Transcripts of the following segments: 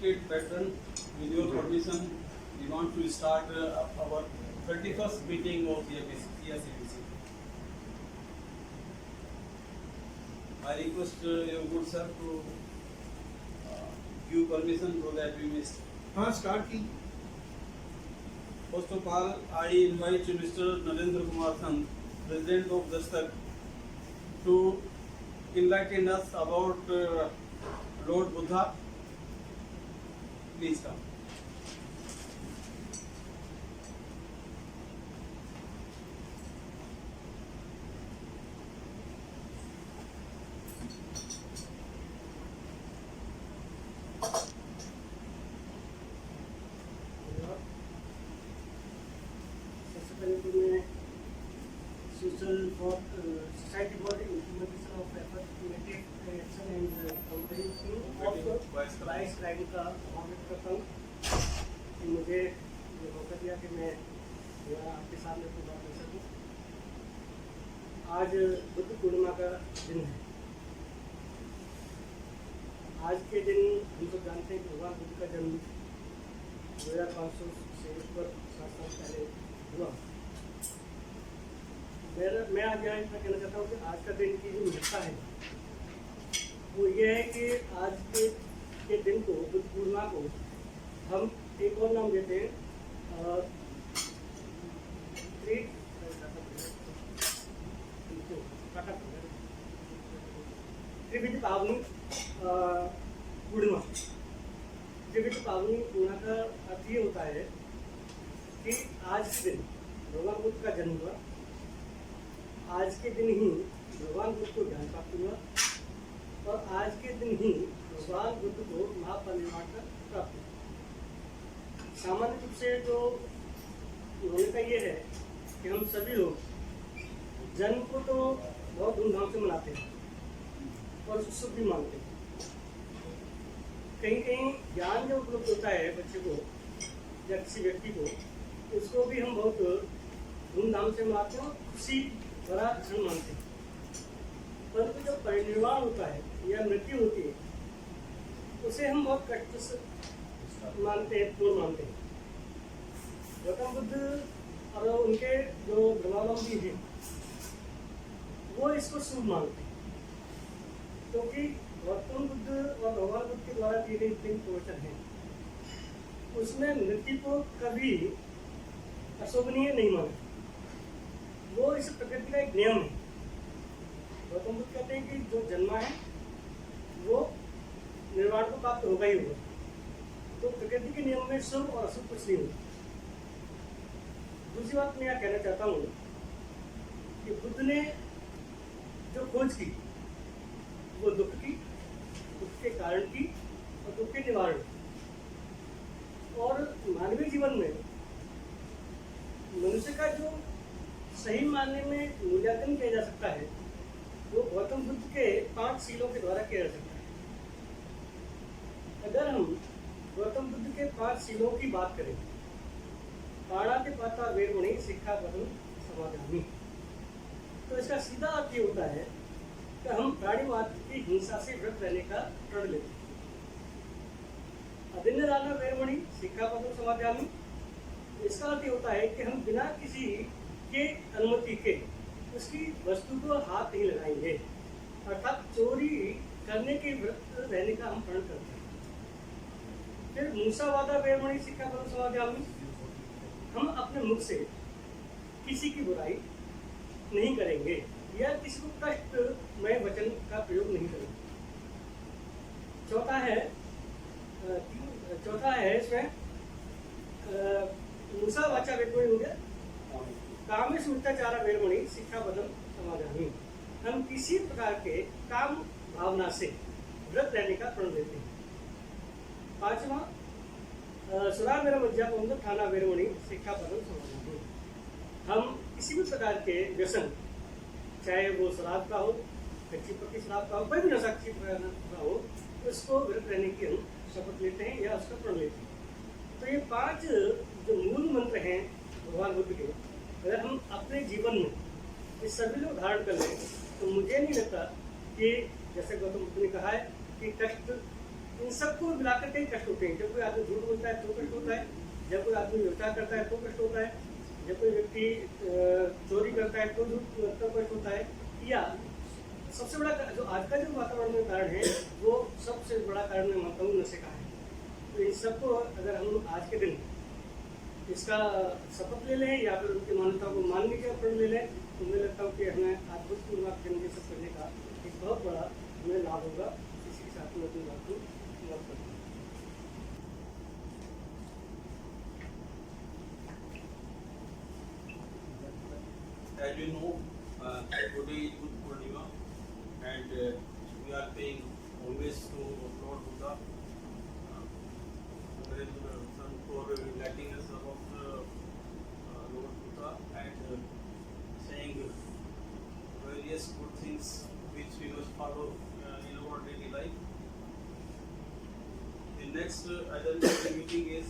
respected patron, with your permission, we want to start our 31st meeting of CRCPC. I request your good sir to give permission so that we may start. हाँ start की। First of all, I invite Mr. Narendra Kumar Sant, President of Dastak, to enlighten us about Lord Buddha. Please come. सबसे पहले तो मैं social for society for implementation of affirmative action and countering vice crime का स्वागत करता हूँ कि मुझे ये मौका दिया कि मैं यहाँ आपके सामने अपनी बात कर सकूँ। आज बुद्ध पूर्णिमा का दिन है। आज के दिन हम सब जानते हैं कि भगवान बुद्ध का जन्म 2500 से ऊपर 7 साल पहले हुआ। मैं आज यहाँ इतना कहना चाहता हूँ कि आज का दिन की जो महत्ता है वो ये है कि आज के दिन को, बुद्ध पूर्णिमा को, हम एक और नाम देते हैं त्रिविध पावनी पूर्णिमा। त्रिविध पावनी पूर्णिमा का अर्थ ये होता है कि आज के दिन भगवान बुद्ध का जन्म हुआ। आज के दिन ही भगवान बुद्ध को ज्ञान प्राप्त हुआ और आज के दिन ही भगवान बुद्ध को महापरिनिर्वाण का प्राप्त हुआ। सामान्य रूप से जो होने का ये है कि हम सभी लोग जन्म को तो बहुत धूमधाम से मनाते हैं और शुभ भी मानते हैं। कहीं कहीं ज्ञान जो उपलब्ध होता है बच्चे को या किसी व्यक्ति को, उसको भी हम बहुत धूमधाम से मनाते हैं और खुशी भरा क्षण मानते हैं। परंतु जब परिनिर्वाण होता है या मृत्यु होती है उसे हम बहुत कष्ट से मानते हैं, पूर्ण मानते हैं। गौतम बुद्ध और उनके जो धर्मावलंबी हैं वो इसको शुभ मानते हैं, क्योंकि गौतम बुद्ध और भगवान बुद्ध के द्वारा दिए गए तीन प्रवचन हैं उसमें मृत्यु को कभी अशोभनीय नहीं माना। वो इस प्रकृति का एक नियम है। गौतम बुद्ध कहते हैं कि जो जन्मा है वो निर्वाण को प्राप्त होगा ही होगा। तो प्रकृति के नियम में शुभ और अशुभ कुछ नहीं होता। दूसरी बात मैं यह कहना चाहता हूँ कि बुद्ध ने जो खोज की वो दुख की, दुख के कारण की और दुख के निवारण की। और मानवीय जीवन में मनुष्य का जो सही मानने में मूल्यांकन किया जा सकता है वो गौतम बुद्ध के 5 सीलों के द्वारा किया जा सकता है। अगर हम गौतम बुद्ध के 5 सीलों की बात करें, पाणातिपाता वेरमणि सिक्खापदं समादयामि, तो इसका सीधा अर्थ ये होता है कि हम प्राणीवाद की हिंसा से व्रत रहने का प्रण लेते हैं। अदिन्नदाना वेरमणि सिक्खापदं समादयामि, इसका अर्थ ये होता है कि हम बिना किसी के अनुमति के उसकी वस्तु को हाथ नहीं लगाएंगे, अर्थात चोरी करने के व्रत रहने का हम प्रण करते हैं। फिर मूसावादा वेरमणि सिक्खापदं समादयामि, हम अपने मुख से किसी की बुराई नहीं करेंगे या किसी को कष्टमय वचन का प्रयोग नहीं करेंगे। चौथा है इसमें मूसा वाचा वेरमणि हो गया, कामेश मिथ्याचारा वेरमणि सिक्खापदं समादयामि, हम किसी प्रकार के काम भावना से व्रत रहने का प्रण लेते हैं। 5वां सुरामेरम मज्जापम थाना वेरमणि सिक्खापदं समादयामि, हम किसी भी प्रकार के व्यसन, चाहे वो शराब का हो, कच्ची पक्की शराब का हो, कोई भी नशा किसी प्रकार का हो, उसको व्रत रहने की हम शपथ लेते हैं या उसका प्रण लेते हैं। तो ये 5 जो मूल मंत्र हैं भगवान बुद्ध के, अगर हम अपने जीवन में ये सभी लोग धारण कर लें तो मुझे नहीं लगता कि जैसे गौतम बुद्ध ने कहा है कि कष्ट इन सबको मिलाकर कई कष्ट होते हैं। जब कोई आदमी झूठ बोलता है तो कष्ट होता है, जब कोई आदमी व्यवसाय करता है तो कष्ट होता है, जब कोई व्यक्ति चोरी करता है तो कष्ट होता है, या सबसे बड़ा जो आज का जो वातावरण में कारण है वो सबसे बड़ा कारण मैं मानता हूँ नशे का है। तो इन सबको अगर हम आज के दिन इसका शपथ ले लें या फिर उनकी मान्यता को मानने के ऊपर ले लें, तो मुझे लगता हूँ कि हमें अद्भुतपूर्वक जन्म सब करने का एक बहुत बड़ा हमें लाभ होगा। इसी के साथ में अपनी बात को समाप्त करता हूँ। As you know, today is Guru Purnima, and we are paying homage to Lord Buddha, for enlightening us about Lord Buddha and saying various good things which we must follow in our daily life. The next identity meeting is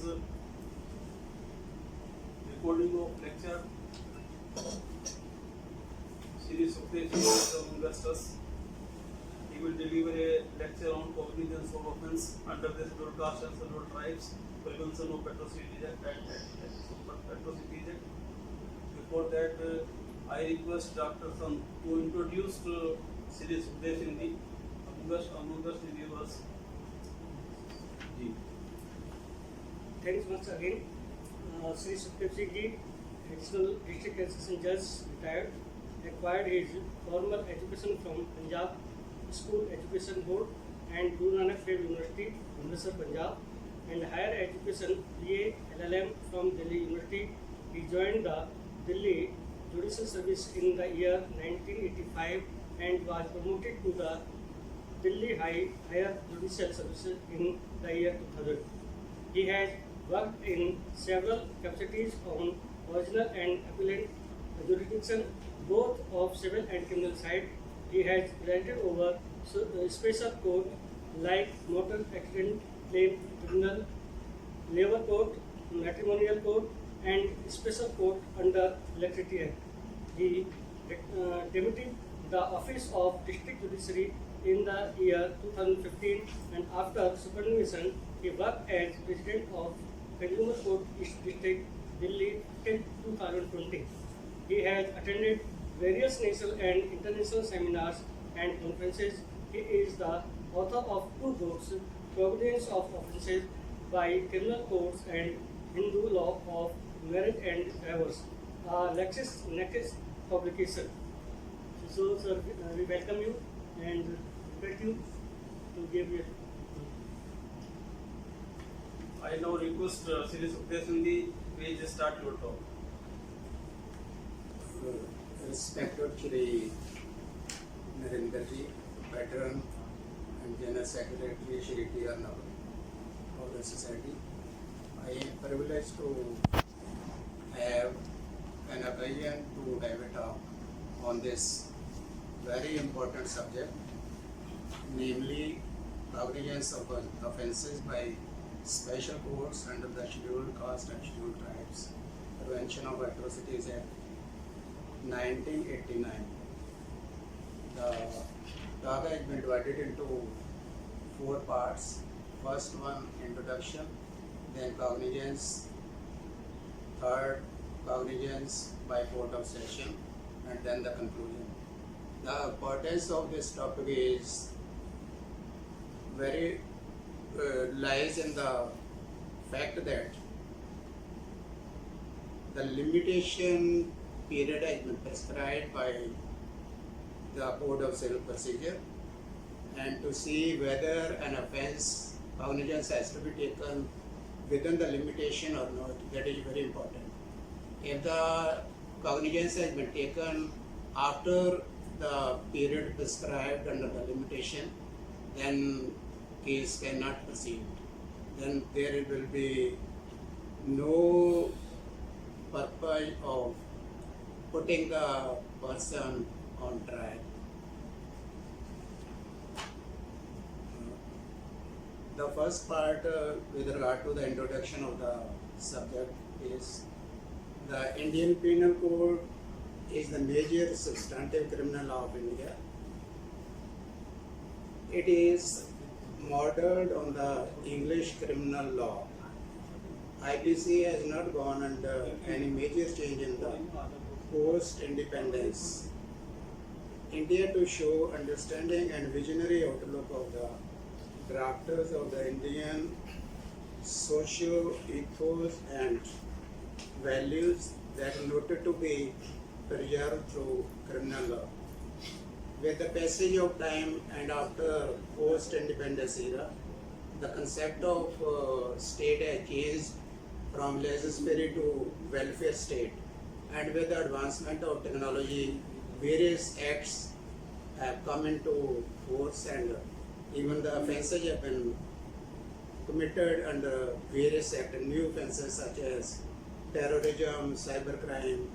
recording of lecture. Sri Sukhdev among us. He will deliver a lecture on cognizance of offense under the scheduled caste and scheduled tribes, prevention of atrocity act. Before that, I request Dr. San to introduce Sri Sukhdev Sindhi among us reviewers. Thanks once again. Sri Sukhdev Singh ji, Additional District Assistant Judge, retired, acquired his formal education from Punjab School Education Board and Guru Nanak Dev University, Amritsar, Punjab, and higher education BA LLM from Delhi University. He joined the Delhi Judicial Service in the year 1985 and was promoted to the Delhi Higher Judicial Services in the year 2000. He has worked in several capacities on original and appellate jurisdiction, both of civil and criminal side. He has presided over special court like motor accident claim tribunal, labor court, matrimonial court, and special court under Electricity Act. He debuted the office of district judiciary in the year 2015, and after superannuation, he worked as president of Consumer Court East District, Delhi till 2020. He has attended various national and international seminars and conferences. He is the author of 2 books, Providence of Offences by Criminal Courts and Hindu Law of Marriage and Divorce, LexisNexis publication. So, sir, we welcome you and request you to give your. I now request Sri Sukhdev Sindhi, please start your talk. Respected Shri Narendra ji, Patron and General Secretary Shri T.R. Naval of the Society, I am privileged to have an occasion to have a talk on this very important subject, namely cognizance of offences by special courts under the Scheduled Caste and Scheduled Tribes, Prevention of Atrocities Act 1989. The talk has been divided into 4 parts. First one, introduction, then cognizance, third, cognizance by court of session, and then the conclusion. The importance of this topic is very lies in the fact that the limitation period has been prescribed by the Code of Civil Procedure, and to see whether an offence cognizance has to be taken within the limitation or not, that is very important. If the cognizance has been taken after the period prescribed under the limitation, then case cannot proceed. Then there will be no purpose of putting the person on trial. The first part with regard to the introduction of the subject is the Indian Penal Code is the major substantive criminal law of India. It is modeled on the English criminal law. IPC has not gone under any major change in the post-independence. India to show understanding and visionary outlook of the drafters of the Indian social ethos and values that are noted to be preserved through criminal law. With the passage of time and after post-independence era, the concept of state has changed from legislative to welfare state, and with the advancement of technology, various acts have come into force, and even the offences have been committed under various acts, new offences such as terrorism, cybercrime,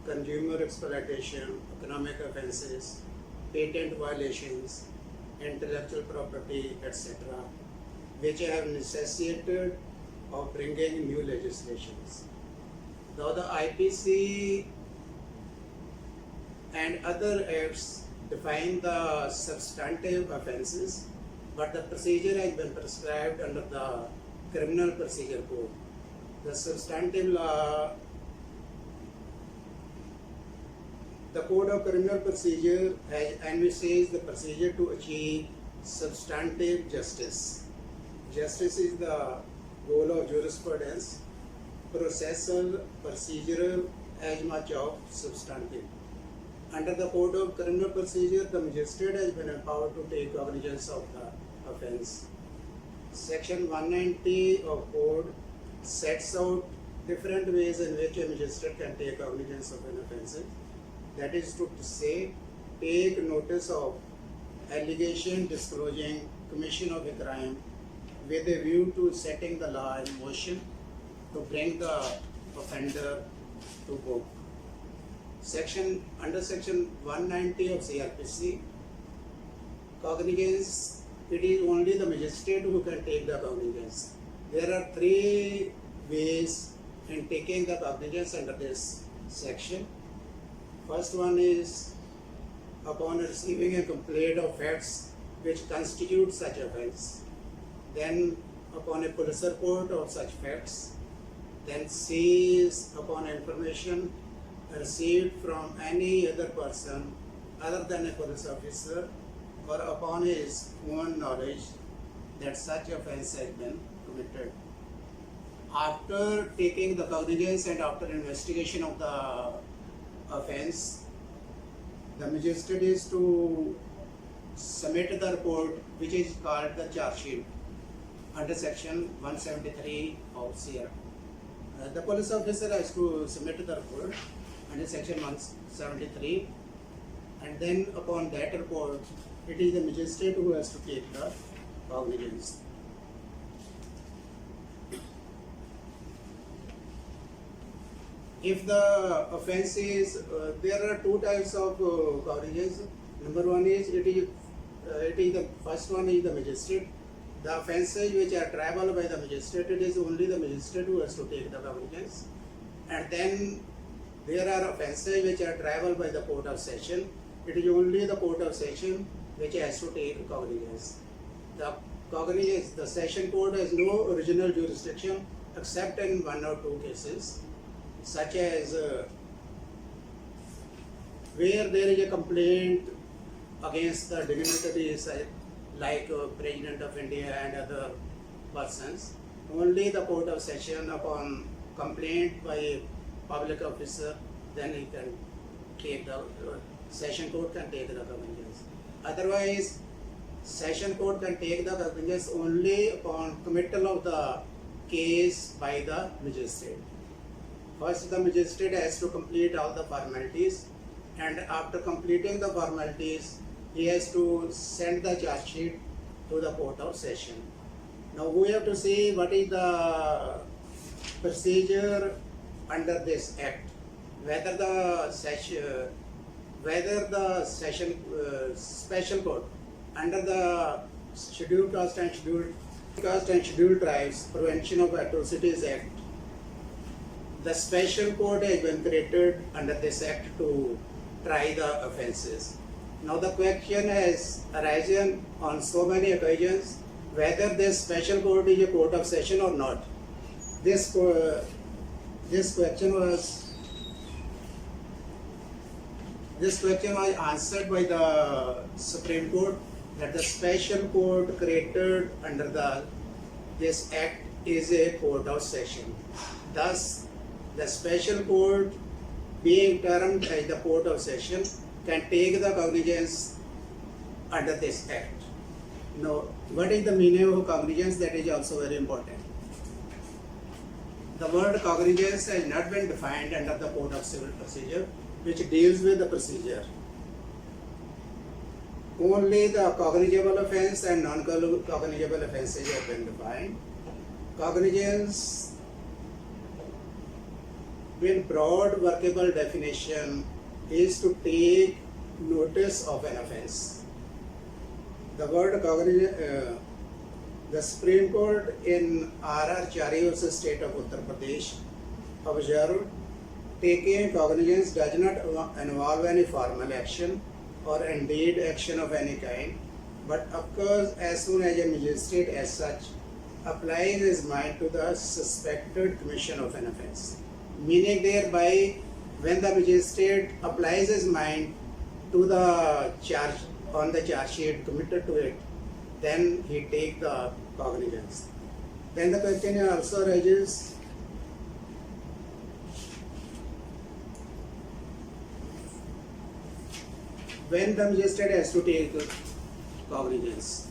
consumer exploitation, economic offences, patent violations, intellectual property, etc., which have necessitated of bringing new legislations. Though the IPC and other acts define the substantive offences, but the procedure has been prescribed under the Criminal Procedure Code. The substantive law, the Code of Criminal Procedure has envisaged the procedure to achieve substantive justice. Justice is the goal of jurisprudence, processual, procedural, as much of substantive. Under the Code of Criminal Procedure, the magistrate has been empowered to take cognizance of the offence. Section 190 of Code sets out different ways in which a magistrate can take cognizance of an offence. That is to say, take notice of allegation disclosing commission of a crime with a view to setting the law in motion to bring the offender to book. Under section 190 of CRPC, cognizance, it is only the magistrate who can take the cognizance. There are three ways in taking the cognizance under this section. First one is upon receiving a complaint of facts which constitute such offence. Then upon a police report of such facts. Then C is upon information received from any other person other than a police officer or upon his own knowledge that such offence has been committed. After taking the cognizance and after investigation of the offence, the magistrate is to submit the report which is called the charge sheet under section 173 of CR. The police officer has to submit the report under section 173, and then upon that report, it is the magistrate who has to take the cognizance. If the offence is, there are two types of cognizance. Number one is it is the first one is the magistrate. The offences which are triable by the magistrate, it is only the magistrate who has to take the cognizance. And then there are offences which are triable by the court of session. It is only the court of session which has to take cognizance. The session court has no original jurisdiction except in one or two cases, such as where there is a complaint against the dignitaries like President of India and other persons. Only the court of session upon complaint by a public officer, then he can take the session court can take the cognizance. Otherwise, session court can take the cognizance only upon committal of the case by the magistrate. First, the magistrate has to complete all the formalities, and after completing the formalities, he has to send the charge sheet to the court of session. Now we have to see what is the procedure under this act, whether the special court under the Scheduled Caste and Scheduled Tribes Prevention of Atrocities Act. The special court has been created under this act to try the offences. Now the question has arisen on so many occasions whether this special court is a court of session or not. This question was answered by the Supreme Court that the special court created under this act is a court of session. Thus, the special court, being termed as the court of session, can take the cognizance under this act. Now, what is the meaning of cognizance? That is also very important. The word cognizance has not been defined under the Code of Civil Procedure, which deals with the procedure. Only the cognizable offence and non-cognizable offences have been defined. Cognizance, in broad workable definition, is to take notice of an offence. The word cognizance, the Supreme Court in R.R. Chari versus State of Uttar Pradesh observed, taking cognizance does not involve any formal action or indeed action of any kind, but occurs as soon as a magistrate as such applies his mind to the suspected commission of an offence. Meaning thereby, when the magistrate applies his mind to the charge on the charge sheet committed to it, then he take the cognizance. Then the question also arises, when the magistrate has to take cognizance.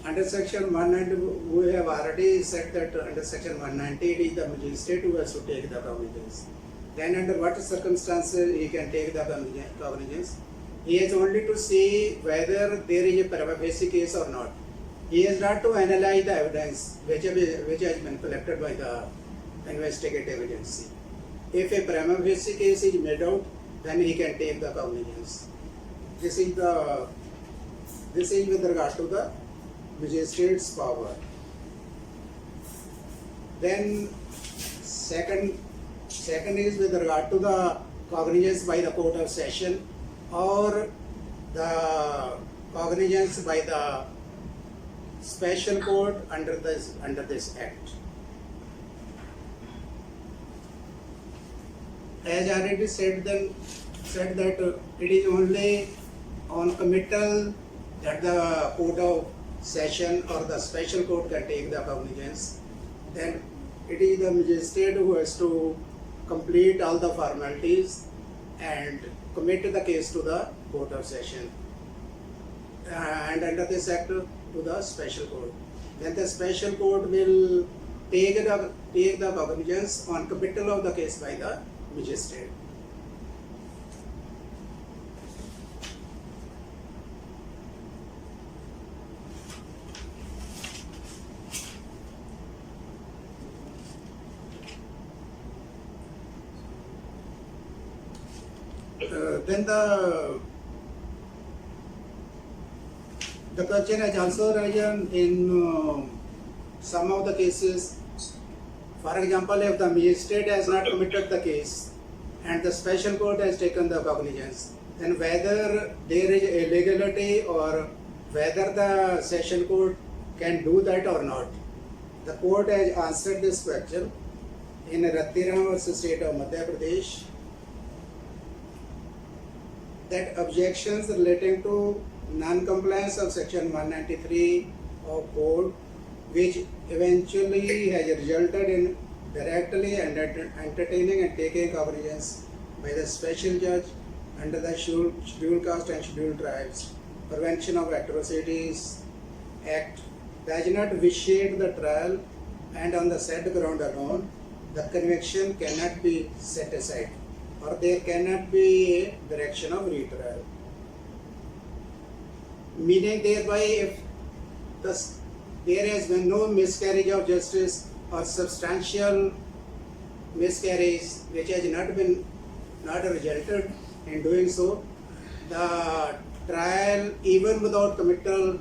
Under section 190, we have already said that under section 190 it is the magistrate who has to take the cognizance. Then under what circumstances he can take the cognizance? He has only to see whether there is a prima facie case or not. He has not to analyze the evidence which has been collected by the investigative agency. If a prima facie case is made out, then he can take the cognizance. This is with regard to the magistrate's power. Then second is with regard to the cognizance by the court of session or the cognizance by the special court under this act. As already said that it is only on committal that the court of session or the special court can take the cognizance. Then it is the magistrate who has to complete all the formalities and commit the case to the court of session. And under this act to the special court. Then the special court will take the cognizance on committal of the case by the magistrate. Then the question has also arisen in some of the cases. For example, if the magistrate has not committed the case and the special court has taken the cognizance, then whether there is illegality or whether the session court can do that or not. The court has answered this question in Rattiram versus State of Madhya Pradesh, that objections relating to non-compliance of section 193 of code, which eventually has resulted in directly entertaining and taking cognizance by the special judge under the Scheduled Caste and Scheduled Tribes Prevention of Atrocities Act, does not vitiate the trial, and on the said ground alone, the conviction cannot be set aside, or there cannot be a direction of retrial. Meaning thereby, if there has been no miscarriage of justice or substantial miscarriage which has not resulted in doing so, the trial, even without committal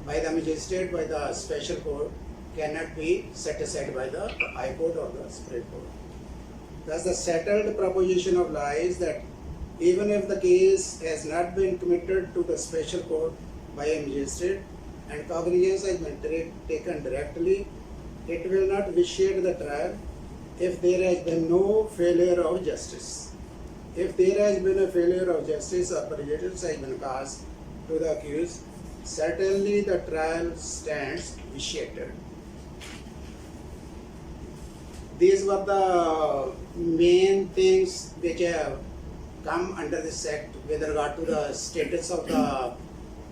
by the magistrate, by the special court, cannot be set aside by the High Court or the Supreme Court. Thus, the settled proposition of law is that even if the case has not been committed to the special court by a magistrate, and cognizance has been taken directly, it will not vitiate the trial if there has been no failure of justice. If there has been a failure of justice or prejudice has been caused to the accused, certainly the trial stands vitiated. These were the main things which have come under this act with regard to the status of the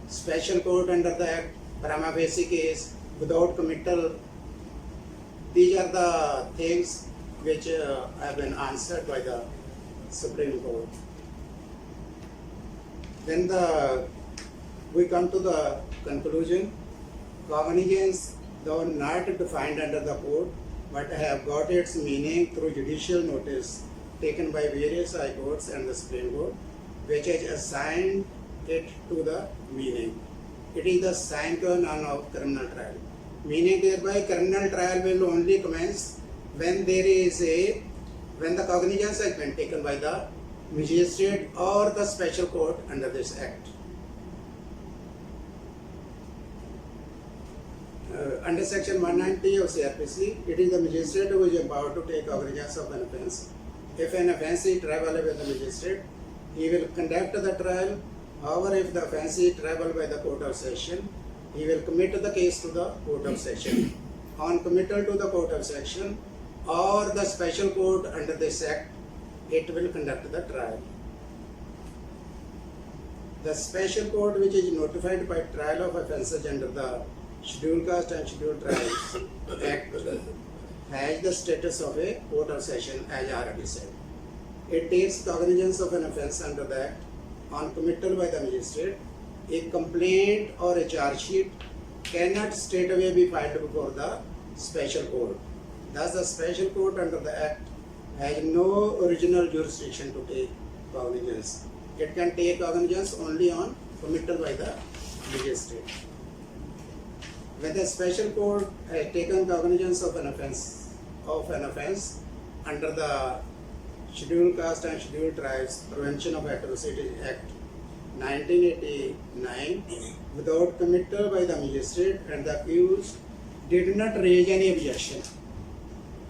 special court under the act, prima facie case, without committal. These are the things which have been answered by the Supreme Court. Then we come to the conclusion. Cognizance, though not defined under the code, but have got its meaning through judicial notice taken by various high courts and the Supreme Court, which has assigned it to the meaning. It is the sine qua non of criminal trial. Meaning thereby criminal trial will only commence when when the cognizance has been taken by the magistrate or the special court under this act. Under section 190 of CRPC, it is the magistrate who is empowered to take cognizance of an offence. If an offence is triable by the magistrate, he will conduct the trial. However, if the offence is triable by the court of session, he will commit the case to the court of session. On committal to the court of session or the special court under this act, it will conduct the trial. The special court which is notified by trial of offences under the Scheduled Caste and Scheduled Tribes Act has the status of a court of session as already said. It takes cognizance of an offence under the act on committal by the magistrate. A complaint or a charge sheet cannot straightaway be filed before the special court. Thus, the special court under the act has no original jurisdiction to take cognizance. It can take cognizance only on committal by the magistrate. When the special court has taken cognizance of an offence under the Scheduled Caste and Scheduled Tribes Prevention of Atrocity Act 1989 without committal by the magistrate and the accused did not raise any objection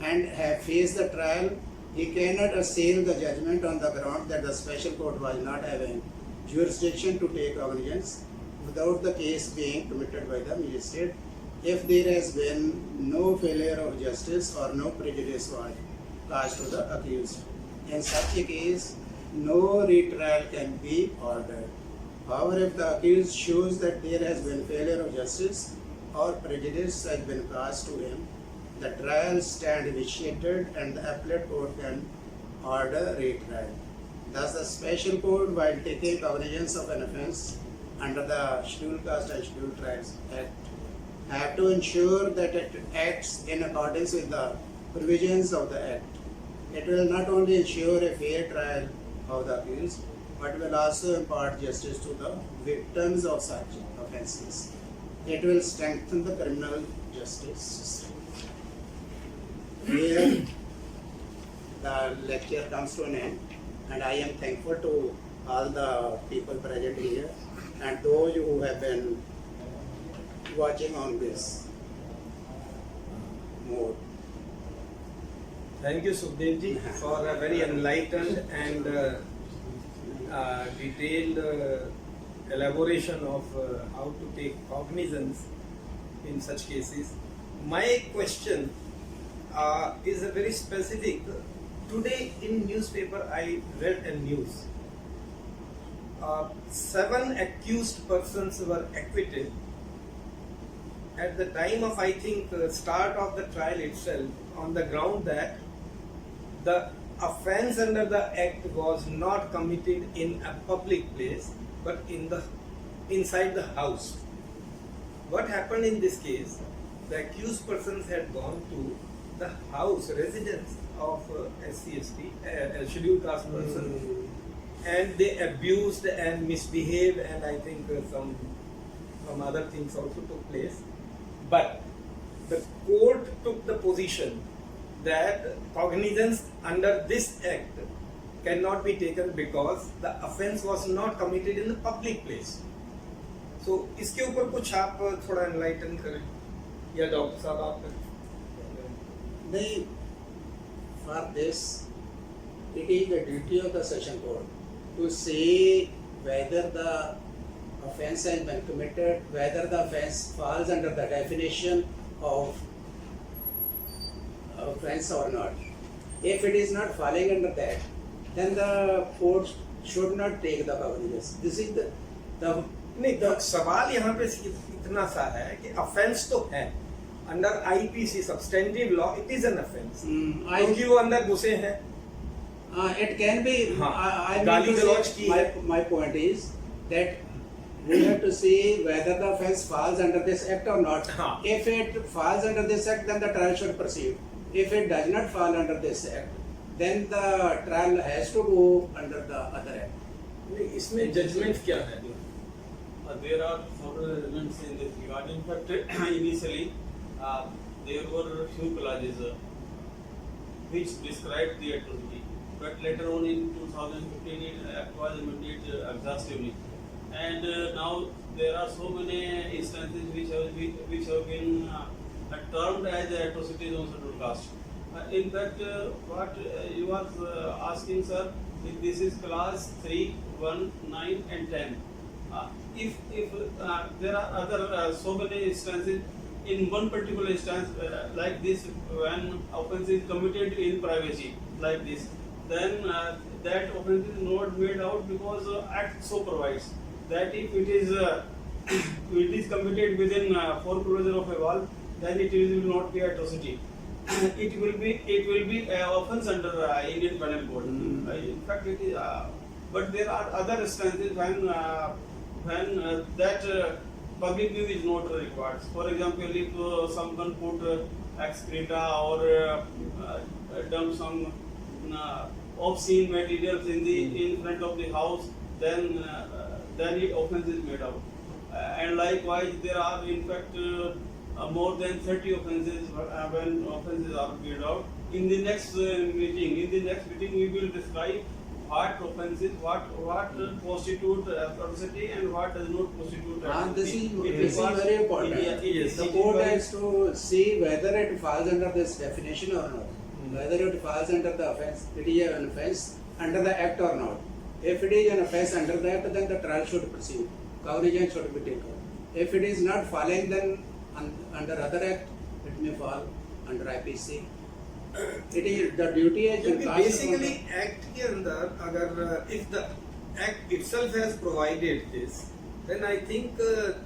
and have faced the trial, he cannot assail the judgment on the ground that the special court was not having jurisdiction to take cognizance without the case being committed by the magistrate if there has been no failure of justice or no prejudice was caused to the accused. In such a case, no retrial can be ordered. However, if the accused shows that there has been failure of justice or prejudice has been caused to him, the trial stands vitiated and the appellate court can order retrial. Thus, the special court, while taking cognizance of an offence under the Scheduled Caste and Scheduled Tribes Act, have to ensure that it acts in accordance with the provisions of the Act. It will not only ensure a fair trial of the accused, but will also impart justice to the victims of such offences. It will strengthen the criminal justice system. Here, the lecture comes to an end, and I am thankful to all the people present here and those who have been watching on this mode. Thank you, Sukhdev ji, for a very enlightened and detailed elaboration of how to take cognizance in such cases. My question is a very specific. Today in newspaper I read a news. 7 accused persons were acquitted at the time of, I think, start of the trial itself, on the ground that the offence under the act was not committed in a public place but inside the house. What happened in this case? The accused persons had gone to the house, residence of SC/ST, a scheduled caste person, and they abused and misbehaved, and I think some other things also took place. But the court took the position that cognizance under this act cannot be taken because the offence was not committed in the public place. सो इसके ऊपर कुछ आप थोड़ा enlighten करें या doctor साहब आप करें। They, for this, it is the duty of the session court to say whether the offence has been committed, whether the offence falls under the definition of offence or not. If it is not falling under that, then the court should not take the cognizance. This is the नहीं तो सवाल यहाँ पे इतना सा है कि offence तो है under IPC substantive law it is an offence क्योंकि वो अंदर घुसे हैं। it can be. हाँ, I mean गाली to गलौज say, की है। my point is that we have to see whether the offence falls under this act or not. हाँ। If it falls under this act, then the trial should proceed. If it does not fall under this act, then the trial has to go under the other act. नहीं, इसमें judgement क्या है? There are several elements in this regard. In fact, initially there were few clauses which described the atrocity, but later on in 2015 Act was amended exhaustively, and now there are so many instances which have been termed as atrocities on scheduled caste. In fact, what you are asking, sir, this is clause 3, 1, 9, and 10. If there are other so many instances, in one particular instance like this, when offence is committed in privacy like this, then that offence is not made out because Act so provides that if it is it is committed within four closure of a wall, then it will not be atrocity. It will be offence under Indian Penal Code. In fact, it is. But there are other instances when that public view is not required. For example, if someone put excreta or dump some obscene materials in front of the house, then the offence is made out. And likewise, there are in fact more than 30 offences when offences are made out. In the next meeting, we will describe what offences, what constitute atrocity and what does not constitute atrocity. This is very important. Yes. The court has to see whether it falls under this definition or not. Whether it falls under the offence, it is an offence under the act or not. If it is an offence under the act, then the trial should proceed. Cognizance should be taken. If it is not falling, then under other act, it may fall under IPC. It is the duty has been क्योंकि basically act के अंदर अगर if the act itself has provided this, then I think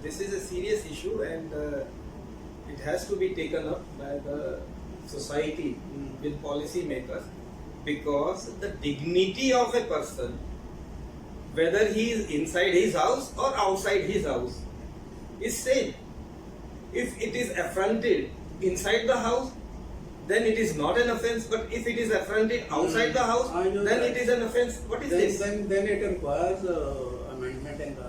this is a serious issue and it has to be taken up by the society with policy makers, because the dignity of a person, whether he is inside his house or outside his house, is same. If it is affronted inside the house, then it is not an offence. But if it is affronted outside the house, I know then that. it is an offence. What is this? Then it requires amendment in the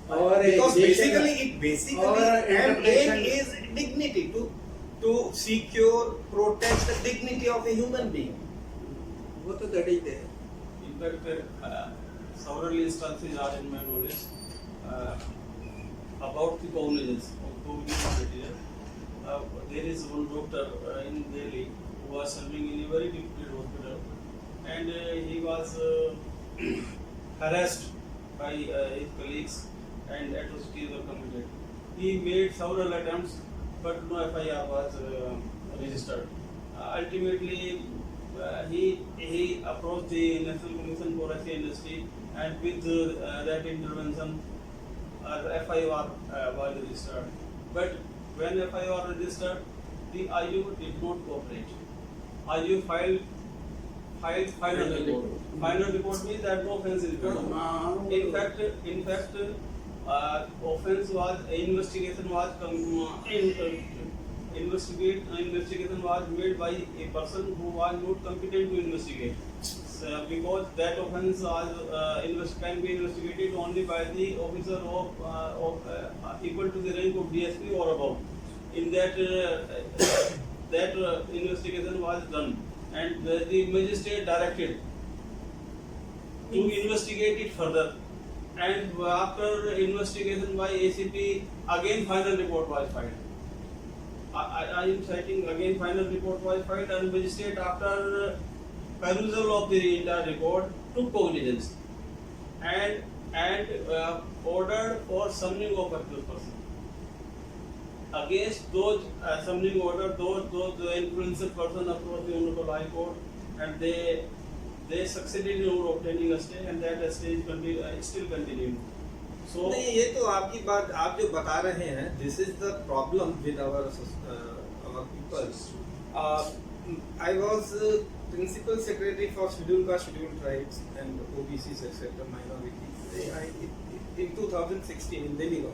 or Because extension- basically or aim interpretation- is dignity, to secure, protect the dignity of a human being. वो तो that is there. In fact, several instances are in my knowledge about the cognizance of cognizance material. There is one doctor in Delhi who was serving in a very difficult hospital, and he was harassed by his colleagues, and atrocities were committed. He made several attempts, but no FIR was registered. Ultimately, he approached the National Commission for Russia Industry, and with that intervention, FIR was registered. But when FIR registered, the IU did not cooperate. IU filed final report. Final report means that no offence is found. In fact, offence was investigation was made by a person who was not competent to investigate. Because that offence was can be investigated only by the officer of equal to the rank of DSP or above. In that investigation was done, and the magistrate directed to investigate it further. and after investigation by ACP, again final report was filed. I am citing again final report was filed, and magistrate after perusal of the entire report took cognizance and ordered for summoning of accused person. Against those summoning order, those influential person approached the Honorable High Court, and they succeeded in obtaining a stay, and that stay is still continuing. So नहीं, ये तो आपकी बात आप जो बता रहे हैं, this is the problem with our people. I was principal secretary for scheduled caste, scheduled tribes and OBCs etc. minorities in 2016 in Delhi.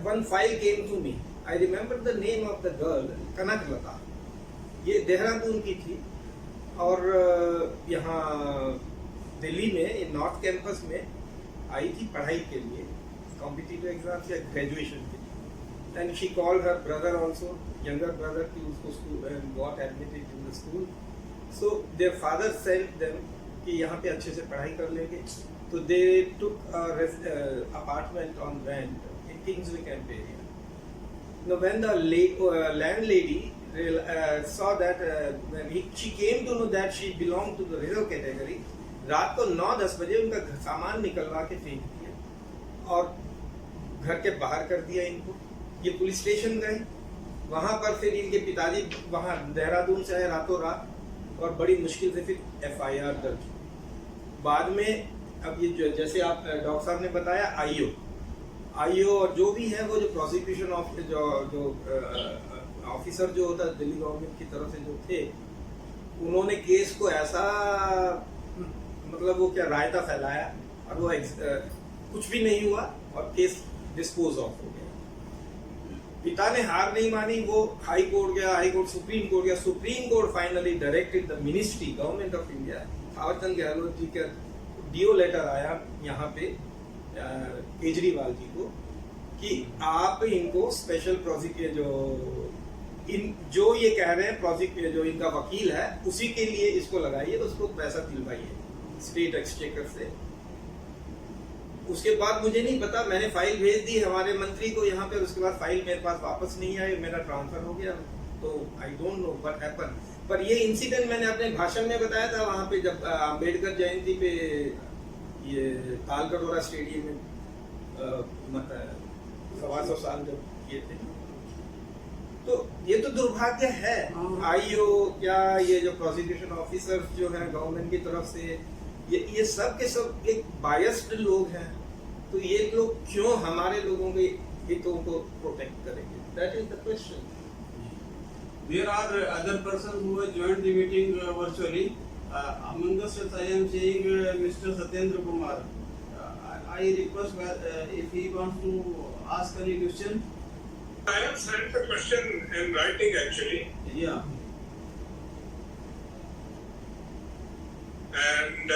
One file came to me. I remember the name of the girl, Kanak Lata. ये देहरादून की थी और यहाँ दिल्ली में north campus में आई थी पढ़ाई के लिए, कॉम्पिटिटिव एग्जाम्स या ग्रेजुएशन के लिए. And she called her brother also, younger brother, की उसको school and got admitted in the school. So their father sent them कि यहाँ पे अच्छे से पढ़ाई कर लेंगे. तो they took apartment on rent in Kingsway camp area. Now when the landlady saw that she came to know that she belonged to the reserve category, रात को 9-10 बजे उनका सामान निकलवा के फेंक दिया और घर के बाहर कर दिया इनको. ये पुलिस स्टेशन गए, वहां पर फिर इनके पिताजी वहां देहरादून से आए रातों रात और बड़ी मुश्किल से फिर FIR दर्ज. बाद में अब ये जैसे आप डॉक्टर साहब ने बताया, आईओ और जो भी है वो जो प्रोसिक्यूशन ऑफिसर जो होता है दिल्ली गवर्नमेंट की तरफ से जो थे, उन्होंने केस को ऐसा मतलब वो क्या रायता फैलाया और वो कुछ भी नहीं हुआ और केस डिस्पोज ऑफ हो गया. पिता ने हार नहीं मानी, वो हाई कोर्ट गया, हाई कोर्ट सुप्रीम कोर्ट गया. Supreme court finally directed the ministry, government of India, Thawarchand Gehlot ji का डीओ लेटर आया यहाँ पे केजरीवाल जी को कि आप इनको स्पेशल प्रोसिक्यूटर जो ये कह रहे हैं प्रोसिक्यूटर जो इनका वकील है उसी के लिए इसको लगाइए, तो उसको पैसा दिलवाइए स्टेट एक्सचेकर से. उसके बाद मुझे नहीं पता, मैंने फाइल भेज दी हमारे मंत्री को यहाँ पे, उसके बाद फाइल मेरे पास वापस नहीं आई, मेरा ट्रांसफर हो गया. तो I don't know what happen. पर ये इंसिडेंट मैंने अपने भाषण में बताया था वहाँ पे जब अम्बेडकर जयंती पे ये तालकटोरा स्टेडियम में 125 साल जब ये थे. तो ये तो दुर्भाग्य है. आईओ क्या ये जो प्रोसिक्यूशन ऑफिसर जो है गवर्नमेंट की तरफ से, ये सब के सब एक बायस्ड लोग हैं. तो ये लोग क्यों हमारे लोगों के हितों को प्रोटेक्ट करेंगे? That is the question. there are other persons who have joined the meeting virtually. Among the such I am seeing Mr. Satyendra Kumar. I request if he wants to ask any question. I have sent the question in writing actually, Yeah. and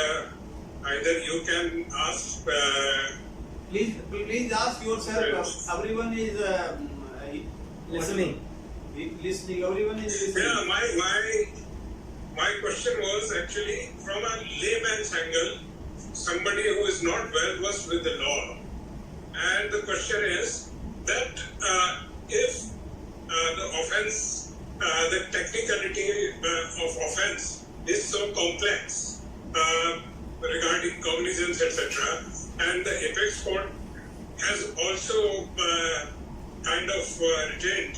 either you can ask. Please ask yourself. Everyone is Listening. Listening. Everyone is listening. Yeah, my question was actually from a layman's angle, somebody who is not well versed with the law, and the question is that if the offence, the technicality of offence is so complex regarding cognizance, etc., and the apex court has also kind of retained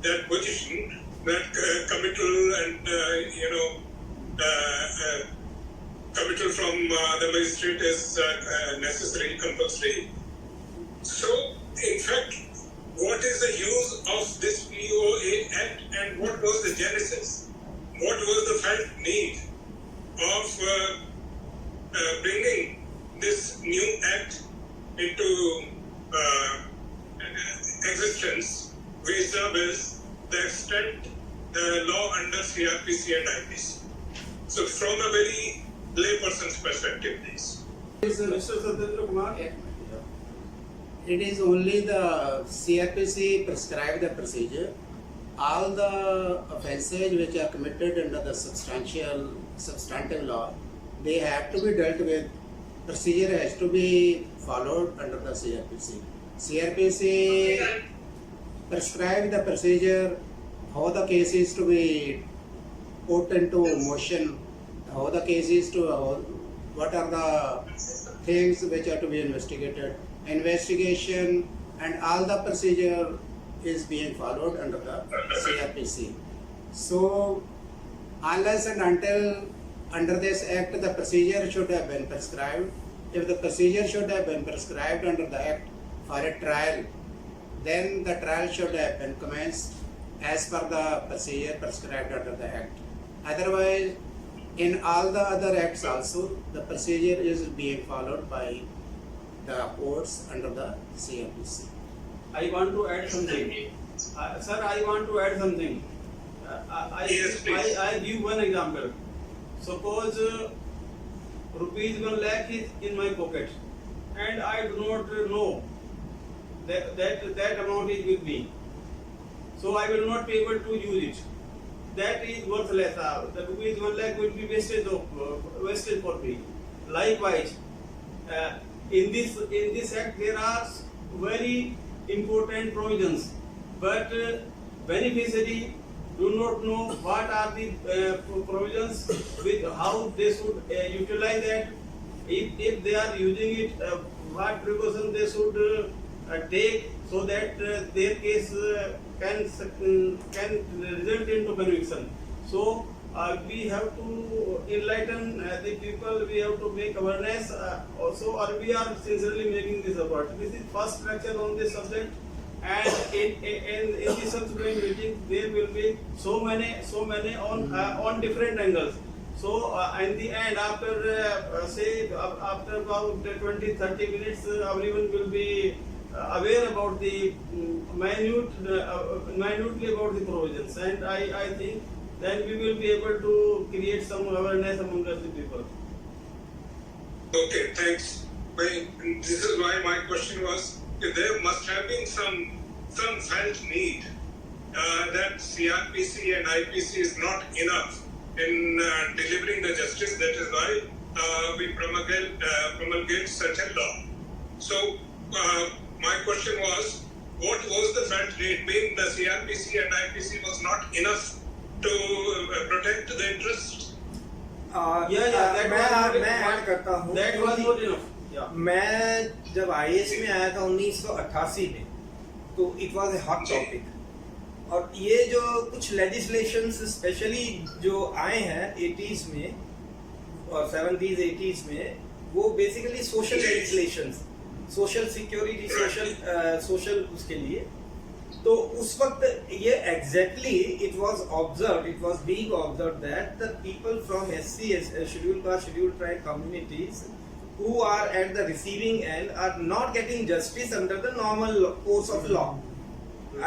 that position that committal and committal from the magistrate is necessary, compulsory. So, in fact, what is the use of this POA Act and what was the genesis? What was the felt need of bringing this new act into existence vis-a-vis the extent the law under CRPC and IPC? So, from a very layperson's perspective, please. Mr. Satyendra Kumar. It is only the CRPC prescribe the procedure. All the offences which are committed under the substantive law, they have to be dealt with procedure has to be followed under the CRPC. CRPC prescribe the procedure, how the case is to be put into motion, how the case is to, what are the things which are to be investigated, investigation, and all the procedure is being followed under the CRPC. So, unless and until under this act the procedure should have been prescribed, if the procedure should have been prescribed under the act for a trial, then the trial should have been commenced as per the procedure prescribed under the act. Otherwise, in all the other acts also, the procedure is being followed by the courts under the CRPC. I want to add something. Sir, I want to add something. Yes, please. I give one example. Suppose rupees 1 lakh is in my pocket and I do not know that amount is with me. So I will not be able to use it. That is worthless. The rupees 1 lakh will be wasted for me. Likewise, in this act there are very important provisions, but beneficiary do not know what are the provisions with how they should utilize that. If they are using it, what precaution they should take so that their case can result into conviction. So we have to enlighten the people. We have to make awareness. Also, or we are sincerely making this effort. This is first lecture on this subject. And in the subsequent meeting, there will be so many on different angles. So in the end, after after about 20-30 minutes, everyone will be aware about the minutely about the provisions, and I think then we will be able to create some awareness among the people. Okay, thanks. This is why my question was, if there must have been some felt need that CRPC and IPC is not enough in delivering the justice. That is why we promulgate such a law. So my question was, what was the felt need? Being the CRPC and IPC was not enough to protect the interests? मैं add करता हूँ। That was not enough. Yeah. मैं जब IAS में आया था 1988 में, तो it was a hot topic, और ये जो कुछ लेजिस्लेशंस स्पेशली जो आए हैं 80s में और 70s 80s में, वो basically social legislations, social security, social उसके लिए। तो उस वक्त ये exactly it was observed, it was being observed that the people from SC scheduled caste, scheduled tribe communities who are at the receiving end are not getting justice under the normal course of law,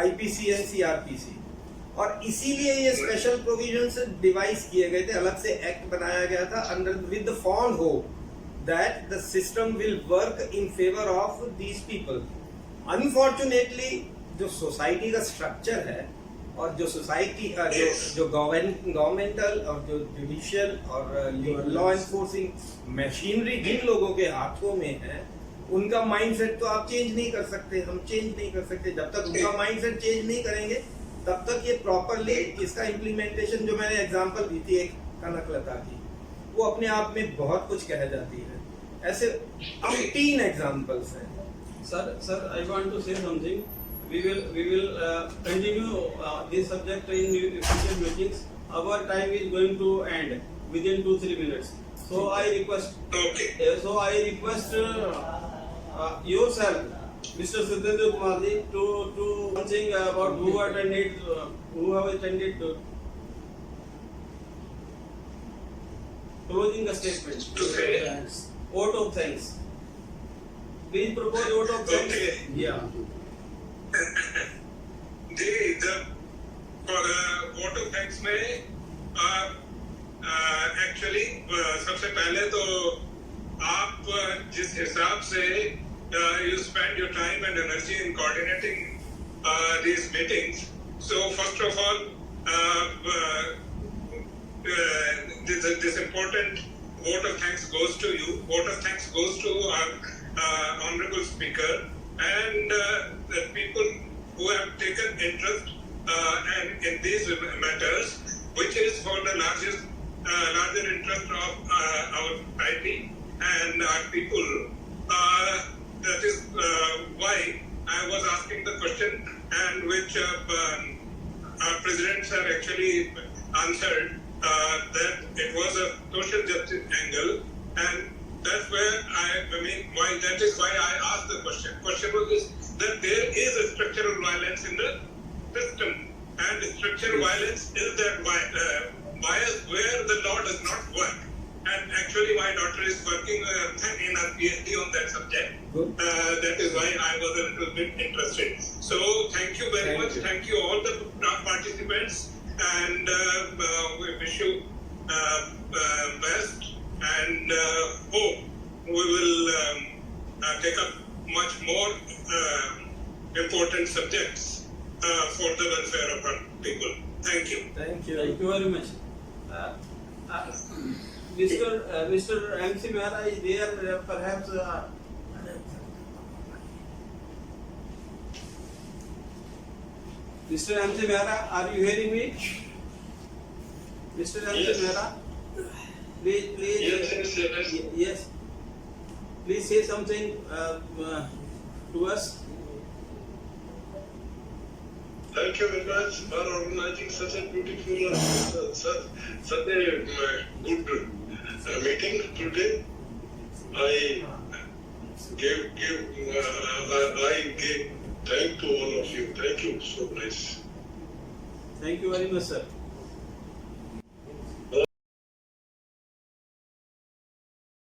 IPC and CRPC, और इसीलिए ये special provisions device किए गए थे, अलग से act बनाया गया था under with the fond hope that the system will work in favour of these people. Unfortunately जो सोसाइटी का स्ट्रक्चर है और जो सोसाइटी जो गवर्नमेंटल और जो जुडिशियल और लॉ एनफोर्सिंग मशीनरी जिन लोगों के हाथों में है, उनका माइंडसेट तो आप चेंज नहीं कर सकते, हम चेंज नहीं कर सकते। जब तक उनका माइंडसेट चेंज नहीं करेंगे तब तक ये प्रॉपरली इसका इम्प्लीमेंटेशन, जो मैंने एग्जांपल दी थी एक कनकलता की, वो अपने आप में बहुत कुछ कह जाती है। ऐसे 3 एग्जांपल्स हैं। Sir, I want to say something. We will continue this subject in future meetings. Our time is going to end within 2-3 minutes. So I request. Okay. So I request yourself, Mr. Sudhendra Kumarji, to something about who have attended closing the statement. To say. Vote of thanks. Please propose vote of thanks. Okay. Yeah. the vote of thanks में actually सबसे पहले तो आप जिस हिसाब से you spend your time and energy in coordinating these meetings, so first of all this important vote of thanks goes to you. Vote of thanks goes to our honorable speaker and the people who have taken interest and in these matters, which is for the larger interest of our society and our people. That is why I was asking the question, and which our presidents have actually answered that it was a social justice angle, and that's where why that is why I asked the question. Question was this, that there is a structural violence in the system, and structural violence is that bias where the law does not work. And actually, my daughter is working in a PhD on that subject. Good. That is why I was a little bit interested. So, thank you very much. Thank you all the participants, and we wish you best, and hope we will take up much more important subjects for the welfare of our people. Thank you. Thank you. Thank you very much. Mr. MC Mehra is there, perhaps. Mr. MC Mehra, are you hearing me? Mr. MC Yes. Mehra, please. Yes. Please say something to us. Thank you very much for organizing such a beautiful, such a good meeting today. I gave thank to all of you. Thank you so much. Thank you very much, sir.